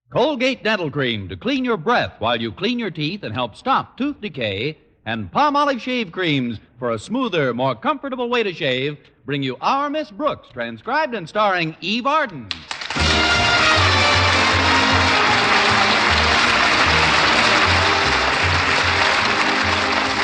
Colgate Dental Cream to clean your breath while you clean your teeth and help stop tooth decay, and Palmolive Shave Creams for a smoother, more comfortable way to shave bring you Our Miss Brooks, transcribed and starring Eve Arden.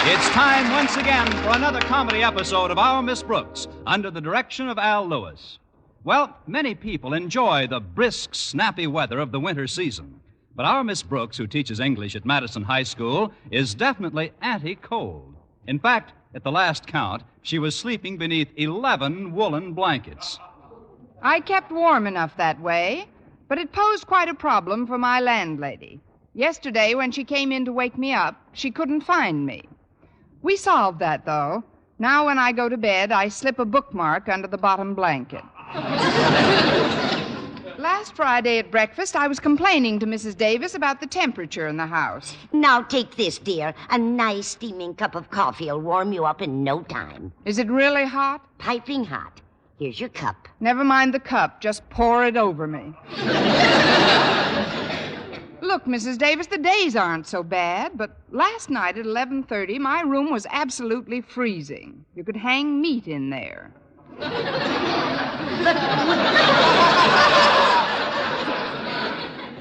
It's time once again for another comedy episode of Our Miss Brooks, under the direction of Al Lewis. Well, many people enjoy the brisk, snappy weather of the winter season. But our Miss Brooks, who teaches English at Madison High School, is definitely anti-cold. In fact, at the last count, she was sleeping beneath 11 woolen blankets. I kept warm enough that way, but it posed quite a problem for my landlady. Yesterday, when she came in to wake me up, she couldn't find me. We solved that, though. Now when I go to bed, I slip a bookmark under the bottom blanket. Last Friday at breakfast, I was complaining to Mrs. Davis about the temperature in the house. Now take this, dear. A nice steaming cup of coffee will warm you up in no time. Is it really hot? Piping hot. Here's your cup. Never mind the cup. Just pour it over me. Look, Mrs. Davis, the days aren't so bad, but last night at 11:30, my room was absolutely freezing. You could hang meat in there.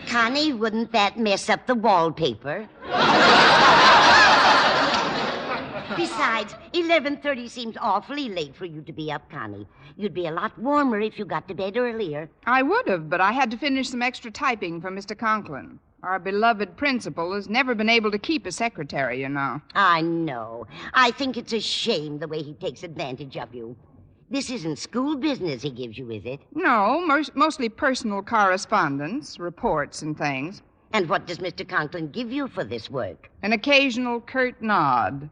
Connie, wouldn't that mess up the wallpaper? Besides, 11:30 seems awfully late for you to be up, Connie. You'd be a lot warmer if you got to bed earlier. I would have, but I had to finish some extra typing for Mr. Conklin. Our beloved principal has never been able to keep a secretary, you know. I know. I think it's a shame the way he takes advantage of you. This isn't school business he gives you, is it? No, mostly personal correspondence, reports and things. And what does Mr. Conklin give you for this work? An occasional curt nod.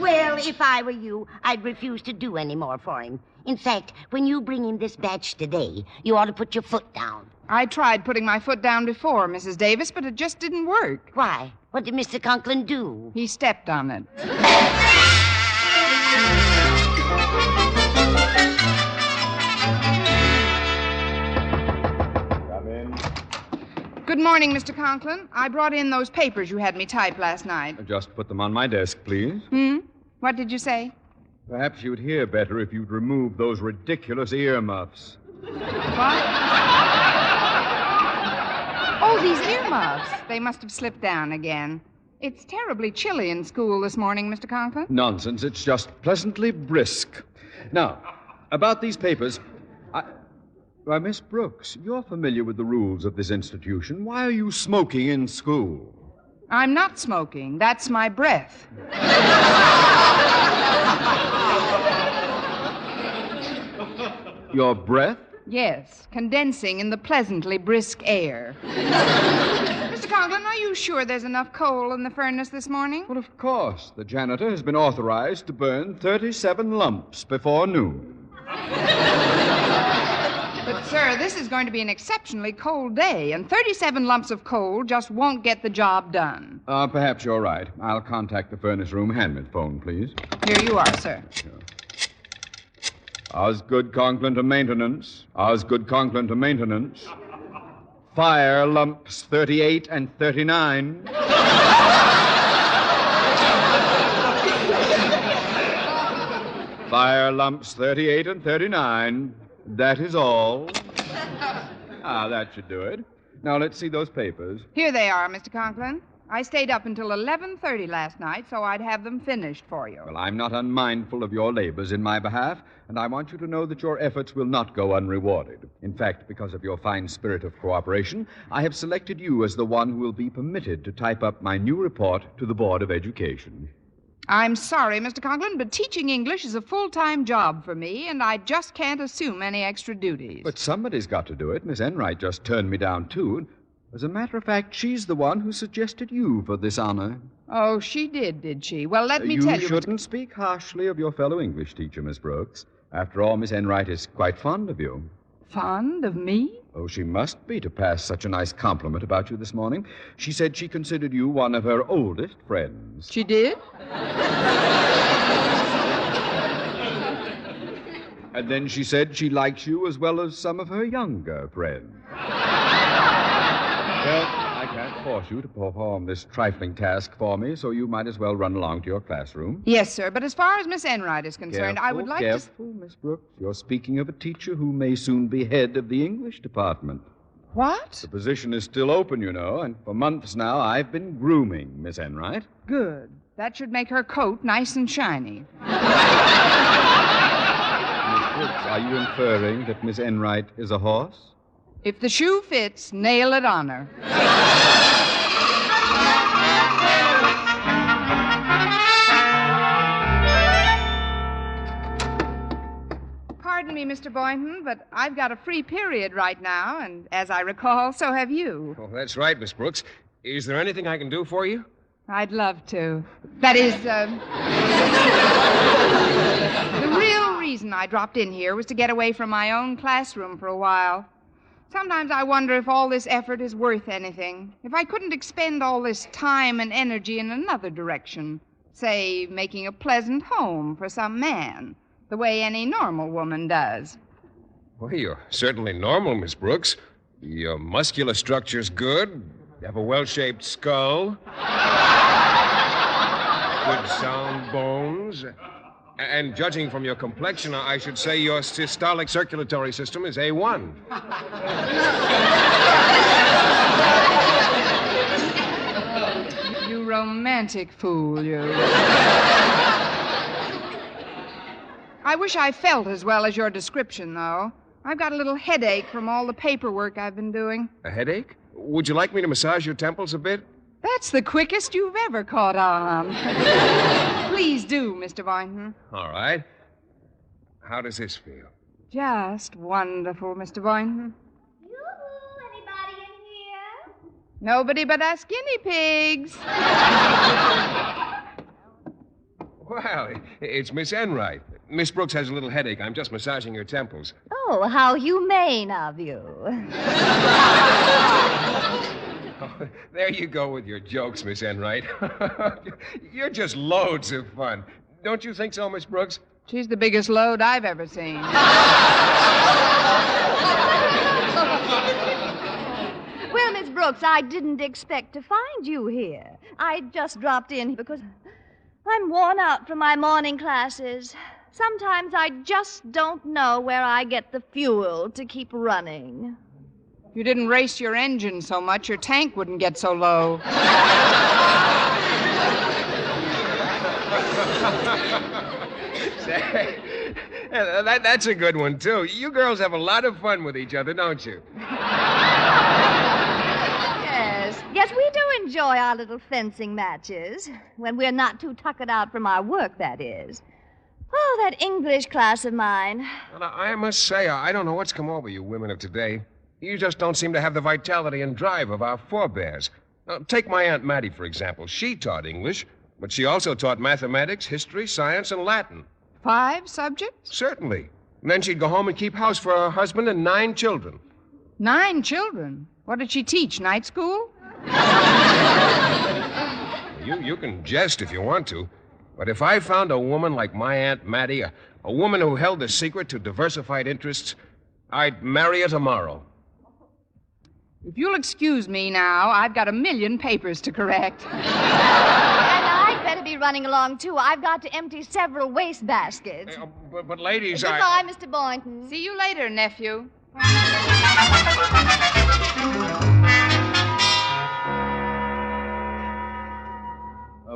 Well, if I were you, I'd refuse to do any more for him. In fact, when you bring him this batch today, you ought to put your foot down. I tried putting my foot down before, Mrs. Davis, but it just didn't work. Why? What did Mr. Conklin do? He stepped on it. Come in. Good morning, Mr. Conklin. I brought in those papers you had me type last night. Just put them on my desk, please. What did you say? Perhaps you'd hear better if you'd remove those ridiculous earmuffs. What? Oh, these earmuffs. They must have slipped down again. It's terribly chilly in school this morning, Mr. Conklin. Nonsense. It's just pleasantly brisk. Now, about these papers, Why, Miss Brooks, you're familiar with the rules of this institution. Why are you smoking in school? I'm not smoking. That's my breath. Your breath? Yes, condensing in the pleasantly brisk air. Mr. Conklin, are you sure there's enough coal in the furnace this morning? Well, of course. The janitor has been authorized to burn 37 lumps before noon. But, sir, this is going to be an exceptionally cold day, and 37 lumps of coal just won't get the job done. Perhaps you're right. I'll contact the furnace room. Hand me the phone, please. Here you are, sir. Osgood Conklin to maintenance. Osgood Conklin to maintenance. Fire lumps 38 and 39. Fire lumps 38 and 39. That is all. That should do it. Now, let's see those papers. Here they are, Mr. Conklin. I stayed up until 11:30 last night, so I'd have them finished for you. Well, I'm not unmindful of your labors in my behalf, and I want you to know that your efforts will not go unrewarded. In fact, because of your fine spirit of cooperation, I have selected you as the one who will be permitted to type up my new report to the Board of Education. I'm sorry, Mr. Conklin, but teaching English is a full-time job for me, and I just can't assume any extra duties. But somebody's got to do it. Miss Enright just turned me down, too. As a matter of fact, she's the one who suggested you for this honor. Oh, she did she? Well, let me tell you... You shouldn't speak harshly of your fellow English teacher, Miss Brooks. After all, Miss Enright is quite fond of you. Fond of me? Oh, she must be to pass such a nice compliment about you this morning. She said she considered you one of her oldest friends. She did? And then she said she likes you as well as some of her younger friends. Well, I can't force you to perform this trifling task for me, so you might as well run along to your classroom. Yes, sir, but as far as Miss Enright is concerned, I would like to... Careful, Miss Brooks. You're speaking of a teacher who may soon be head of the English department. What? The position is still open, you know, and for months now I've been grooming Miss Enright. Good. That should make her coat nice and shiny. Miss Brooks, are you inferring that Miss Enright is a horse? If the shoe fits, nail it on her. Pardon me, Mr. Boynton, but I've got a free period right now, and as I recall, so have you. Oh, that's right, Miss Brooks. Is there anything I can do for you? I'd love to. That is, the real reason I dropped in here was to get away from my own classroom for a while. Sometimes I wonder if all this effort is worth anything. If I couldn't expend all this time and energy in another direction. Say, making a pleasant home for some man, the way any normal woman does. Well, you're certainly normal, Miss Brooks. Your muscular structure's good. You have a well-shaped skull. Good sound bones. And judging from your complexion, I should say your systolic circulatory system is A1. You romantic fool, you. I wish I felt as well as your description, though. I've got a little headache from all the paperwork I've been doing. A headache? Would you like me to massage your temples a bit? That's the quickest you've ever caught on. Please do, Mr. Boynton. All right. How does this feel? Just wonderful, Mr. Boynton. Yoo-hoo, anybody in here? Nobody but us guinea pigs. Well, it's Miss Enright. Miss Brooks has a little headache. I'm just massaging her temples. Oh, how humane of you. Oh, there you go with your jokes, Miss Enright. You're just loads of fun. Don't you think so, Miss Brooks? She's the biggest load I've ever seen. Well, Miss Brooks, I didn't expect to find you here. I just dropped in because I'm worn out from my morning classes. Sometimes I just don't know where I get the fuel to keep running. If you didn't race your engine so much, your tank wouldn't get so low. Say, that's a good one, too. You girls have a lot of fun with each other, don't you? Yes, we do enjoy our little fencing matches. When we're not too tuckered out from our work, that is. Oh, that English class of mine. Well, I must say, I don't know what's come over you women of today. You just don't seem to have the vitality and drive of our forebears. Now, take my Aunt Mattie, for example. She taught English, but she also taught mathematics, history, science, and Latin. 5 subjects? Certainly. And then she'd go home and keep house for her husband and 9 children. 9 children? What did she teach, night school? You can jest if you want to. But if I found a woman like my Aunt Mattie, a woman who held the secret to diversified interests, I'd marry her tomorrow. If you'll excuse me now, I've got 1,000,000 papers to correct. And I'd better be running along, too. I've got to empty several waste baskets. But ladies, Goodbye, Mr. Boynton. See you later, nephew.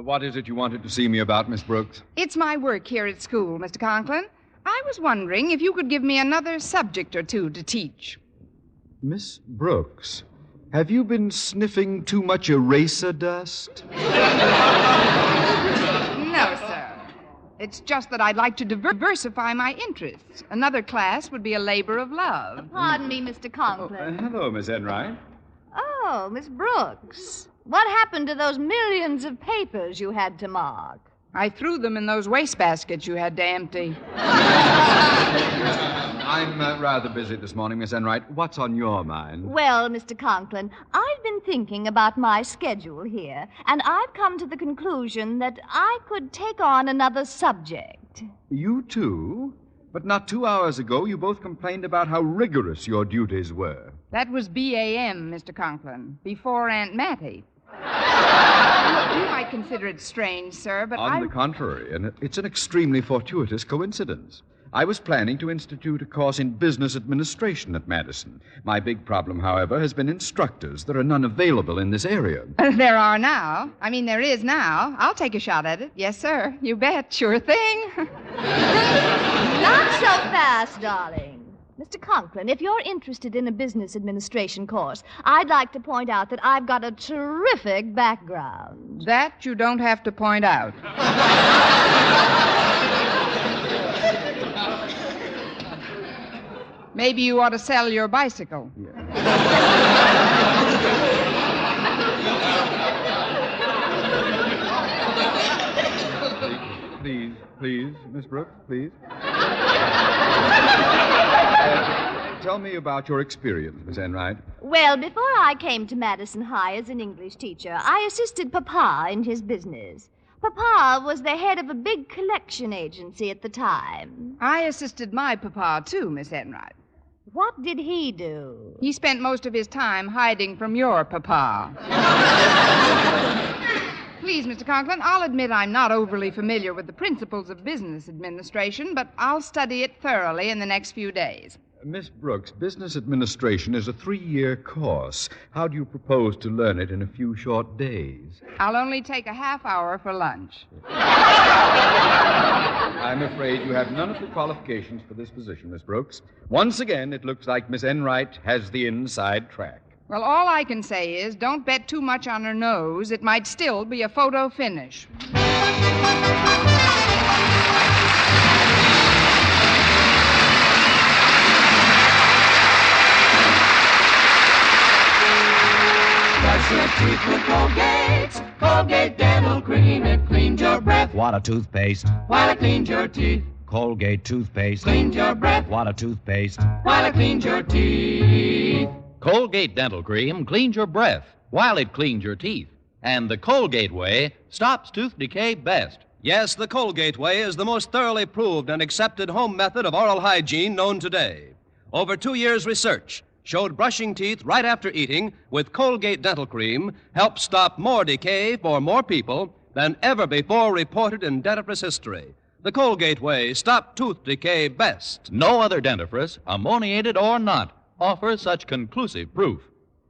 What is it you wanted to see me about, Miss Brooks? It's my work here at school, Mr. Conklin. I was wondering if you could give me another subject or two to teach. Miss Brooks, have you been sniffing too much eraser dust? No, sir. It's just that I'd like to diversify my interests. Another class would be a labor of love. Pardon me, Mr. Conklin. Hello, Miss Enright. Oh, Miss Brooks. What happened to those millions of papers you had to mark? I threw them in those wastebaskets you had to empty. I'm rather busy this morning, Miss Enright. What's on your mind? Well, Mr. Conklin, I've been thinking about my schedule here, and I've come to the conclusion that I could take on another subject. You too? But not 2 hours ago, you both complained about how rigorous your duties were. That was B-A-M, Mr. Conklin, before Aunt Mattie. You might consider it strange, sir, but On the contrary, and it's an extremely fortuitous coincidence. I was planning to institute a course in business administration at Madison. My big problem, however, has been instructors. There are none available in this area. There are now. I mean, there is now. I'll take a shot at it. Yes, sir. You bet. Sure thing. Not so fast, darling. Mr. Conklin, if you're interested in a business administration course, I'd like to point out that I've got a terrific background. That you don't have to point out. Maybe you ought to sell your bicycle. Please, Miss Brooks, please. Tell me about your experience, Miss Enright. Well, before I came to Madison High as an English teacher, I assisted Papa in his business. Papa was the head of a big collection agency at the time. I assisted my papa, too, Miss Enright. What did he do? He spent most of his time hiding from your papa. Please, Mr. Conklin, I'll admit I'm not overly familiar with the principles of business administration, but I'll study it thoroughly in the next few days. Miss Brooks, business administration is a 3-year course. How do you propose to learn it in a few short days? I'll only take a half hour for lunch. I'm afraid you have none of the qualifications for this position, Miss Brooks. Once again, it looks like Miss Enright has the inside track. Well, all I can say is don't bet too much on her nose. It might still be a photo finish. Brush your teeth with Colgate. Colgate Dental Cream. It cleans your breath. What a toothpaste. While it cleans your teeth. Colgate toothpaste. Cleans your breath. What a toothpaste. While it cleans your teeth. Colgate Dental Cream cleans your breath while it cleans your teeth. And the Colgate way stops tooth decay best. Yes, the Colgate way is the most thoroughly proved and accepted home method of oral hygiene known today. Over 2 years' research showed brushing teeth right after eating with Colgate Dental Cream helps stop more decay for more people than ever before reported in dentifrice history. The Colgate way stopped tooth decay best. No other dentifrice, ammoniated or not, offers such conclusive proof.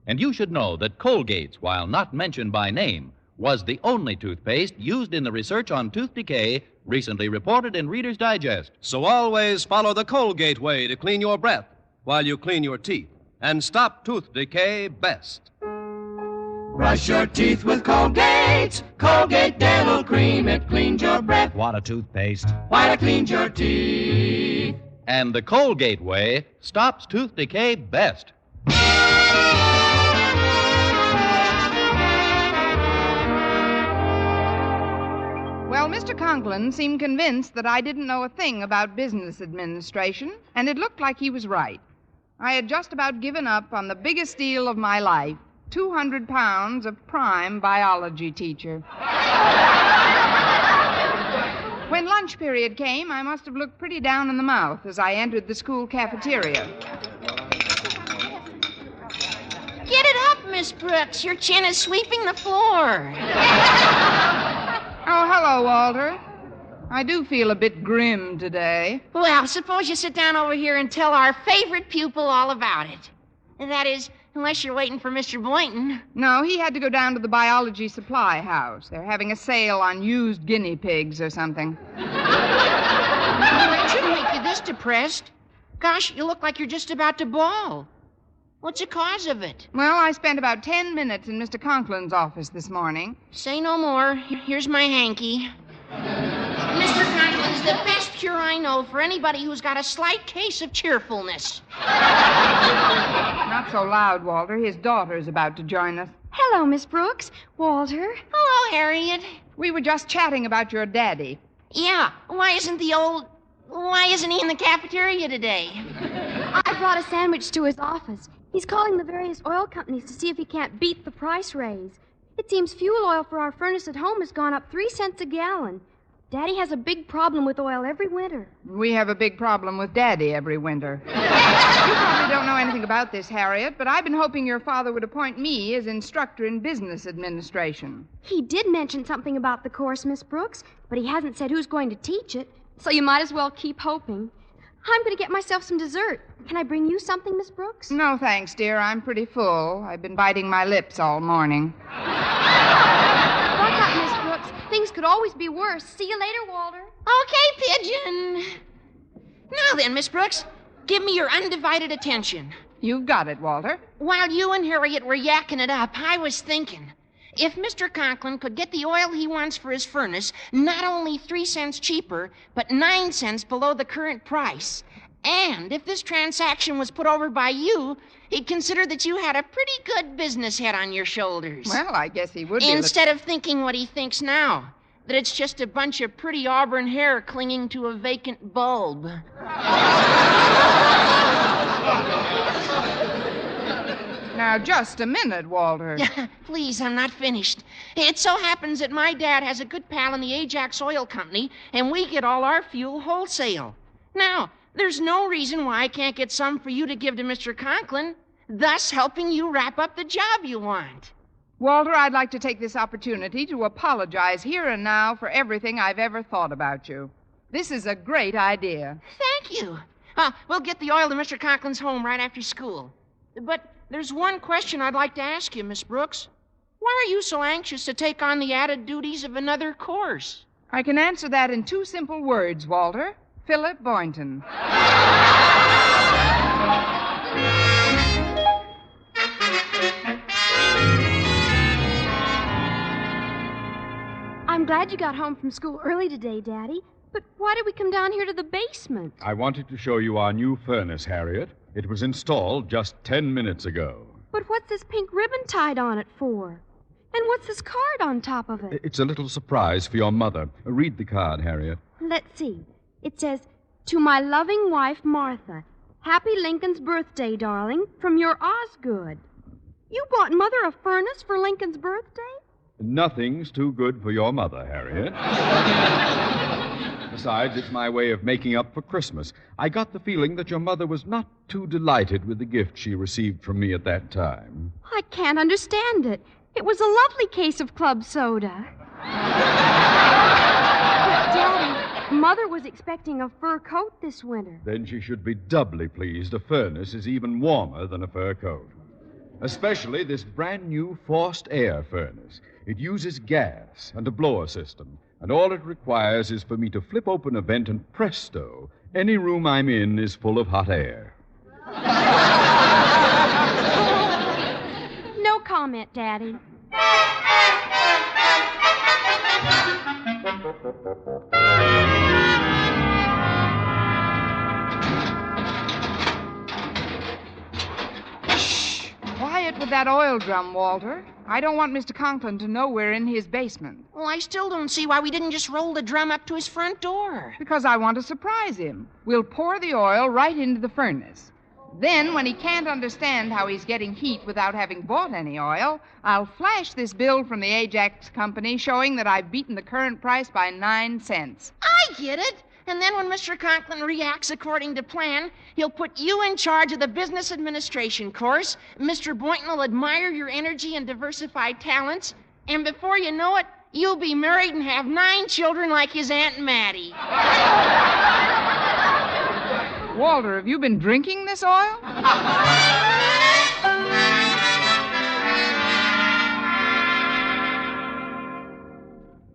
And you should know that Colgate's, while not mentioned by name, was the only toothpaste used in the research on tooth decay recently reported in Reader's Digest. So always follow the Colgate way to clean your breath while you clean your teeth and stop tooth decay best. Brush your teeth with Colgate. Colgate Dental Cream. It cleans your breath. What a toothpaste. While it cleans your teeth. And the Colgate way stops tooth decay best. Well, Mr. Conklin seemed convinced that I didn't know a thing about business administration, and it looked like he was right. I had just about given up on the biggest deal of my life, 200 pounds of prime biology teacher. When lunch period came, I must have looked pretty down in the mouth as I entered the school cafeteria. Get it up, Miss Brooks. Your chin is sweeping the floor. Oh, hello, Walter. I do feel a bit grim today. Well, suppose you sit down over here and tell our favorite pupil all about it. That is, unless you're waiting for Mr. Boynton. No, he had to go down to the biology supply house. They're having a sale on used guinea pigs or something. Oh, it shouldn't make you this depressed. Gosh, you look like you're just about to bawl. What's the cause of it? Well, I spent about 10 minutes in Mr. Conklin's office this morning. Say no more. Here's my hanky. Mr. Conklin's the best cure I know for anybody who's got a slight case of cheerfulness. Not so loud, Walter. His daughter's about to join us. Hello, Miss Brooks. Walter. Hello, Harriet. We were just chatting about your daddy. Yeah, why isn't he in the cafeteria today? I brought a sandwich to his office. He's calling the various oil companies to see if he can't beat the price raise. It seems fuel oil for our furnace at home has gone up 3 cents a gallon. Daddy has a big problem with oil every winter. We have a big problem with Daddy every winter. You probably don't know anything about this, Harriet, but I've been hoping your father would appoint me as instructor in business administration. He did mention something about the course, Miss Brooks, but he hasn't said who's going to teach it, so you might as well keep hoping. I'm going to get myself some dessert. Can I bring you something, Miss Brooks? No, thanks, dear. I'm pretty full. I've been biting my lips all morning. Buck up, Miss Brooks. Things could always be worse. See you later, Walter. Okay, Pigeon. Now then, Miss Brooks, give me your undivided attention. You've got it, Walter. While you and Harriet were yakking it up, I was thinking, if Mr. Conklin could get the oil he wants for his furnace not only 3 cents cheaper, but 9 cents below the current price, and if this transaction was put over by you, he'd consider that you had a pretty good business head on your shoulders. Well, I guess he would be. Instead of thinking what he thinks now, that it's just a bunch of pretty auburn hair clinging to a vacant bulb. Now, just a minute, Walter. Please, I'm not finished. It so happens that my dad has a good pal in the Ajax Oil Company, and we get all our fuel wholesale. Now, there's no reason why I can't get some for you to give to Mr. Conklin, thus helping you wrap up the job you want. Walter, I'd like to take this opportunity to apologize here and now for everything I've ever thought about you. This is a great idea. Thank you. We'll get the oil to Mr. Conklin's home right after school. But there's one question I'd like to ask you, Miss Brooks. Why are you so anxious to take on the added duties of another course? I can answer that in 2 simple words, Walter. Philip Boynton. I'm glad you got home from school early today, Daddy. But why did we come down here to the basement? I wanted to show you our new furnace, Harriet. It was installed just 10 minutes ago. But what's this pink ribbon tied on it for? And what's this card on top of it? It's a little surprise for your mother. Read the card, Harriet. Let's see. It says, "To my loving wife, Martha. Happy Lincoln's birthday, darling, from your Osgood." You bought Mother a furnace for Lincoln's birthday? Nothing's too good for your mother, Harriet. Besides, it's my way of making up for Christmas. I got the feeling that your mother was not too delighted with the gift she received from me at that time. I can't understand it. It was a lovely case of club soda. But, Daddy, Mother was expecting a fur coat this winter. Then she should be doubly pleased. A furnace is even warmer than a fur coat. Especially this brand new forced air furnace. It uses gas and a blower system. And all it requires is for me to flip open a vent and presto, any room I'm in is full of hot air. No comment, Daddy. Shh! Quiet with that oil drum, Walter. I don't want Mr. Conklin to know we're in his basement. Well, I still don't see why we didn't just roll the drum up to his front door. Because I want to surprise him. We'll pour the oil right into the furnace. Then, when he can't understand how he's getting heat without having bought any oil, I'll flash this bill from the Ajax Company showing that I've beaten the current price by 9 cents. I get it. And then when Mr. Conklin reacts according to plan, he'll put you in charge of the business administration course. Mr. Boynton will admire your energy and diversified talents. And before you know it, you'll be married and have 9 children like his Aunt Mattie. Walter, have you been drinking this oil?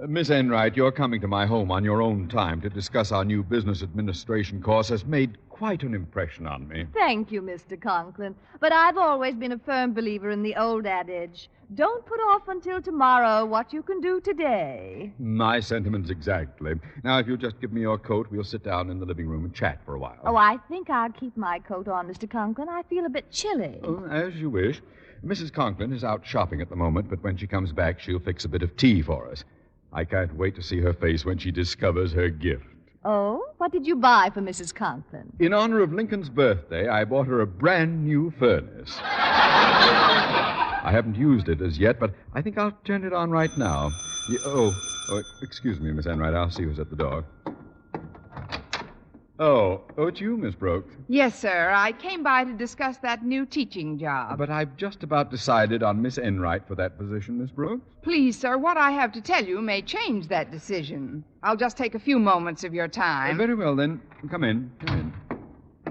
Miss Enright, your coming to my home on your own time to discuss our new business administration course has made quite an impression on me. Thank you, Mr. Conklin. But I've always been a firm believer in the old adage, don't put off until tomorrow what you can do today. My sentiments exactly. Now, if you'll just give me your coat, we'll sit down in the living room and chat for a while. Oh, I think I'll keep my coat on, Mr. Conklin. I feel a bit chilly. Oh, as you wish. Mrs. Conklin is out shopping at the moment, but when she comes back, she'll fix a bit of tea for us. I can't wait to see her face when she discovers her gift. Oh? What did you buy for Mrs. Conklin? In honor of Lincoln's birthday, I bought her a brand new furnace. I haven't used it as yet, but I think I'll turn it on right now. Excuse me, Miss Enright. I'll see who's at the door. Oh, it's you, Miss Brooks. Yes, sir. I came by to discuss that new teaching job. But I've just about decided on Miss Enright for that position, Miss Brooks. Please, sir, what I have to tell you may change that decision. I'll just take a few moments of your time. Very well, then. Come in.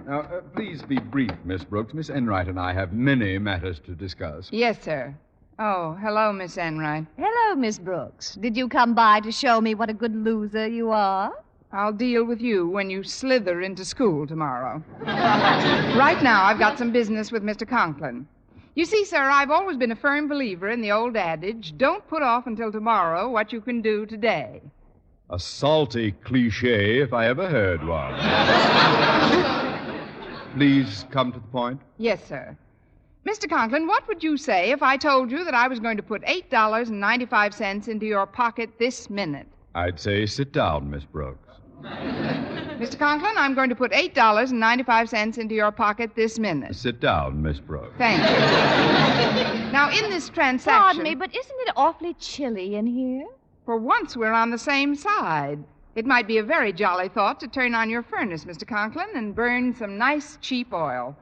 Now, please be brief, Miss Brooks. Miss Enright and I have many matters to discuss. Yes, sir. Oh, hello, Miss Enright. Hello, Miss Brooks. Did you come by to show me what a good loser you are? I'll deal with you when you slither into school tomorrow. Right now, I've got some business with Mr. Conklin. You see, sir, I've always been a firm believer in the old adage, don't put off until tomorrow what you can do today. A salty cliche, if I ever heard one. Please come to the point. Yes, sir. Mr. Conklin, what would you say if I told you that I was going to put $8.95 into your pocket this minute? I'd say sit down, Miss Brooks. Mr. Conklin, I'm going to put $8.95 into your pocket this minute. Sit down, Miss Brooks. Thank you. Now, in this transaction... Pardon me, but isn't it awfully chilly in here? For once, we're on the same side. It might be a very jolly thought to turn on your furnace, Mr. Conklin, and burn some nice, cheap oil.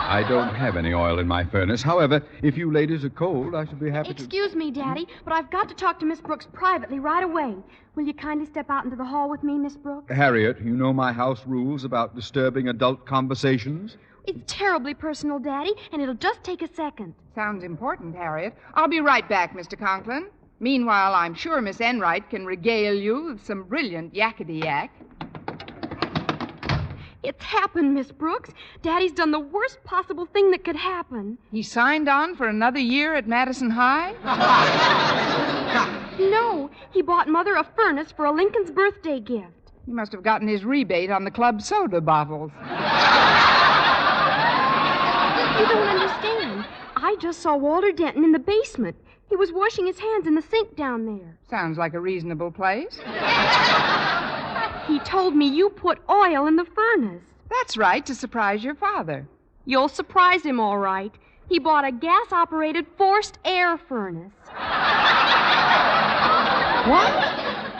I don't have any oil in my furnace. However, if you ladies are cold, I should be happy to... Excuse me, Daddy, but I've got to talk to Miss Brooks privately right away. Will you kindly step out into the hall with me, Miss Brooks? Harriet, you know my house rules about disturbing adult conversations? It's terribly personal, Daddy, and it'll just take a second. Sounds important, Harriet. I'll be right back, Mr. Conklin. Meanwhile, I'm sure Miss Enright can regale you with some brilliant yakety-yak. It's happened, Miss Brooks. Daddy's done the worst possible thing that could happen. He signed on for another year at Madison High? No, he bought Mother a furnace for a Lincoln's birthday gift. He must have gotten his rebate on the club soda bottles. You don't understand. I just saw Walter Denton in the basement. He was washing his hands in the sink down there. Sounds like a reasonable place. He told me you put oil in the furnace. That's right, to surprise your father. You'll surprise him, all right. He bought a gas-operated forced air furnace. What?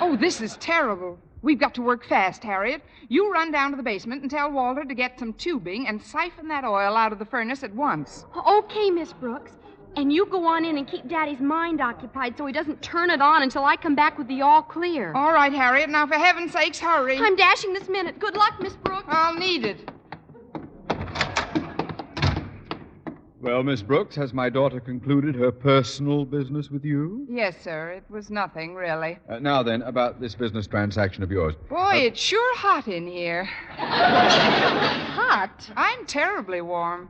Oh, this is terrible. We've got to work fast, Harriet. You run down to the basement and tell Walter to get some tubing and siphon that oil out of the furnace at once. Okay, Miss Brooks. And you go on in and keep Daddy's mind occupied so he doesn't turn it on until I come back with the all clear. All right, Harriet. Now, for heaven's sakes, hurry. I'm dashing this minute. Good luck, Miss Brooks. I'll need it. Well, Miss Brooks, has my daughter concluded her personal business with you? Yes, sir. It was nothing, really. Now then, about this business transaction of yours. Boy, it's sure hot in here. Hot? I'm terribly warm.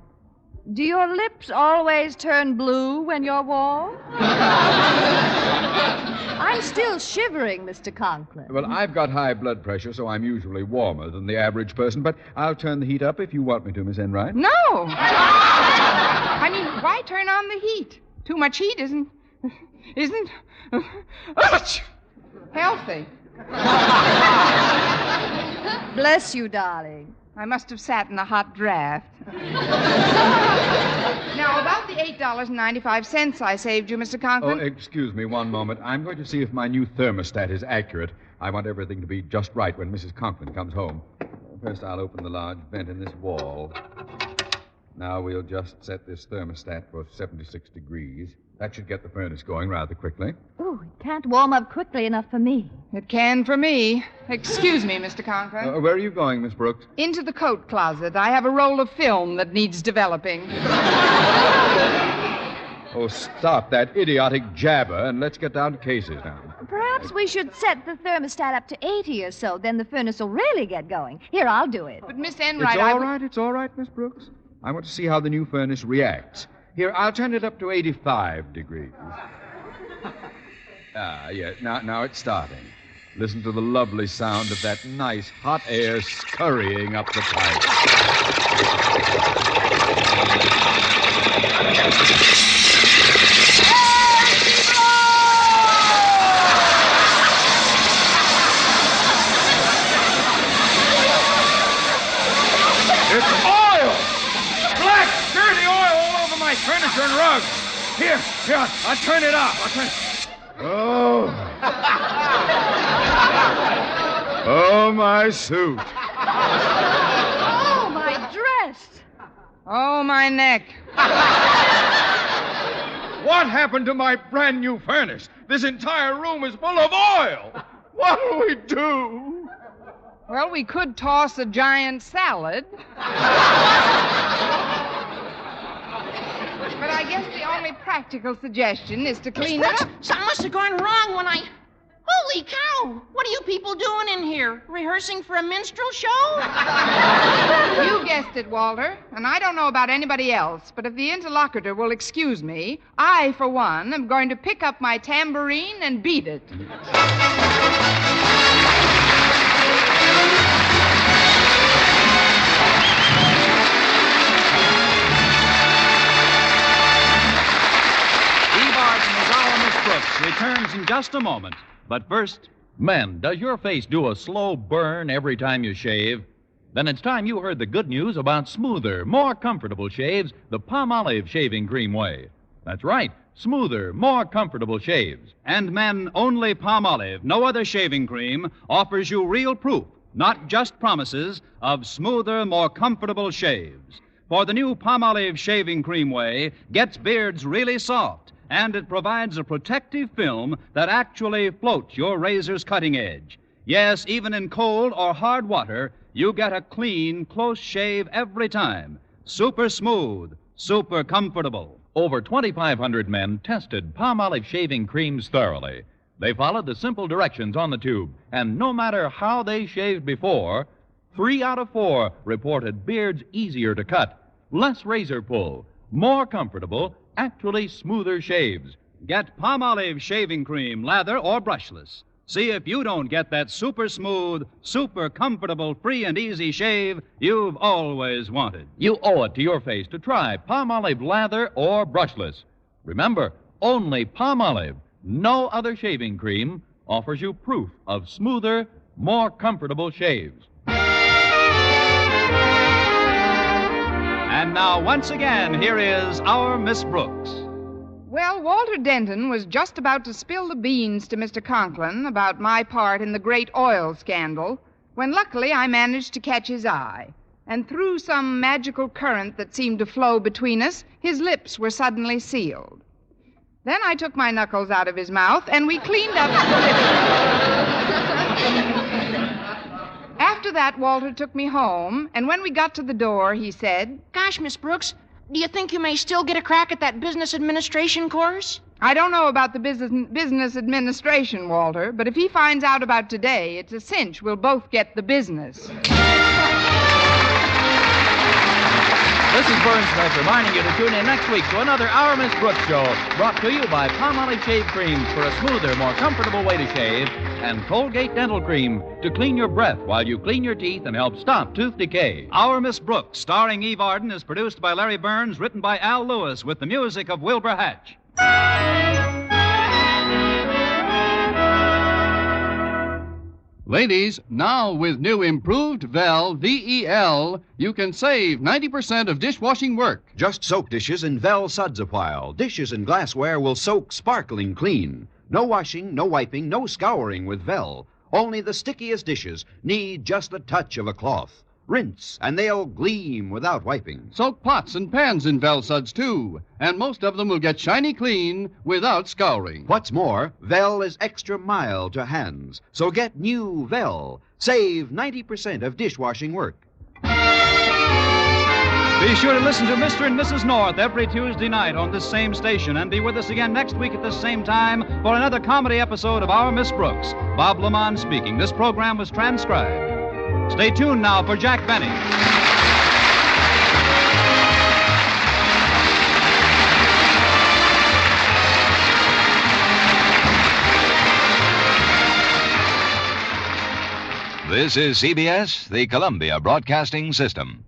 Do your lips always turn blue when you're warm? I'm still shivering, Mr. Conklin. Well, I've got high blood pressure, so I'm usually warmer than the average person, but I'll turn the heat up if you want me to, Miss Enright. No! I mean, why turn on the heat? Too much heat isn't healthy. Bless you, darling. I must have sat in a hot draft. Now, about the $8.95 I saved you, Mr. Conklin. Oh, excuse me one moment. I'm going to see if my new thermostat is accurate. I want everything to be just right when Mrs. Conklin comes home. First, I'll open the large vent in this wall. Now we'll just set this thermostat for 76 degrees. That should get the furnace going rather quickly. Oh, it can't warm up quickly enough for me. It can for me. Excuse me, Mr. Conklin. Where are you going, Miss Brooks? Into the coat closet. I have a roll of film that needs developing. Oh, stop that idiotic jabber and let's get down to cases now. Perhaps we should set the thermostat up to 80 or so. Then the furnace will really get going. Here, I'll do it. But, Miss Enright, It's all right, Miss Brooks. I want to see how the new furnace reacts. Here, I'll turn it up to 85 degrees. Yeah. Now it's starting. Listen to the lovely sound of that nice hot air scurrying up the pipe. It's oil! Black, dirty oil all over my furniture and rugs. Here, I'll turn it up. Oh. Oh, my suit. Oh, my dress. Oh, my neck. What happened to my brand new furnace? This entire room is full of oil. What'll we do? Well, we could toss a giant salad. But I guess the only practical suggestion is to clean it up. Something must have gone wrong when I... Holy cow! What are you people doing in here? Rehearsing for a minstrel show? You guessed it, Walter. And I don't know about anybody else, but if the interlocutor will excuse me, I, for one, am going to pick up my tambourine and beat it. Brooks returns in just a moment. But first, men, does your face do a slow burn every time you shave? Then it's time you heard the good news about smoother, more comfortable shaves the Palmolive shaving cream way. That's right, smoother, more comfortable shaves. And men, only Palmolive, no other shaving cream, offers you real proof, not just promises, of smoother, more comfortable shaves. For the new Palmolive shaving cream way gets beards really soft, and it provides a protective film that actually floats your razor's cutting edge. Yes, even in cold or hard water, you get a clean, close shave every time. Super smooth, super comfortable. Over 2,500 men tested Palmolive shaving creams thoroughly. They followed the simple directions on the tube, and no matter how they shaved before, 3 out of 4 reported beards easier to cut, less razor pull, more comfortable, actually smoother shaves. Get Palmolive shaving cream, lather or brushless. See if you don't get that super smooth, super comfortable, free and easy shave you've always wanted. You owe it to your face to try Palmolive lather or brushless. Remember, only Palmolive, no other shaving cream, offers you proof of smoother, more comfortable shaves. And now, once again, here is our Miss Brooks. Well, Walter Denton was just about to spill the beans to Mr. Conklin about my part in the great oil scandal when luckily I managed to catch his eye. And through some magical current that seemed to flow between us, his lips were suddenly sealed. Then I took my knuckles out of his mouth and we cleaned up the lips. After that, Walter took me home, and when we got to the door, he said, Gosh, Miss Brooks, do you think you may still get a crack at that business administration course? I don't know about the business administration, Walter, but if he finds out about today, it's a cinch we'll both get the business. This is Vern Smith reminding you to tune in next week to another Our Miss Brooks show, brought to you by Palmolive Shave Creams for a smoother, more comfortable way to shave, and Colgate Dental Cream to clean your breath while you clean your teeth and help stop tooth decay. Our Miss Brooks, starring Eve Arden, is produced by Larry Burns, written by Al Lewis, with the music of Wilbur Hatch. Ladies, now with new improved Vel, V-E-L, you can save 90% of dishwashing work. Just soak dishes in Vel suds a while. Dishes and glassware will soak sparkling clean. No washing, no wiping, no scouring with Vel. Only the stickiest dishes need just the touch of a cloth. Rinse, and they'll gleam without wiping. Soak pots and pans in Vel suds, too. And most of them will get shiny clean without scouring. What's more, Vel is extra mild to hands. So get new Vel. Save 90% of dishwashing work. Be sure to listen to Mr. and Mrs. North every Tuesday night on this same station, and be with us again next week at this same time for another comedy episode of Our Miss Brooks. Bob Lamont speaking. This program was transcribed. Stay tuned now for Jack Benny. This is CBS, the Columbia Broadcasting System.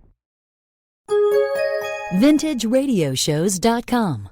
VintageRadioshows.com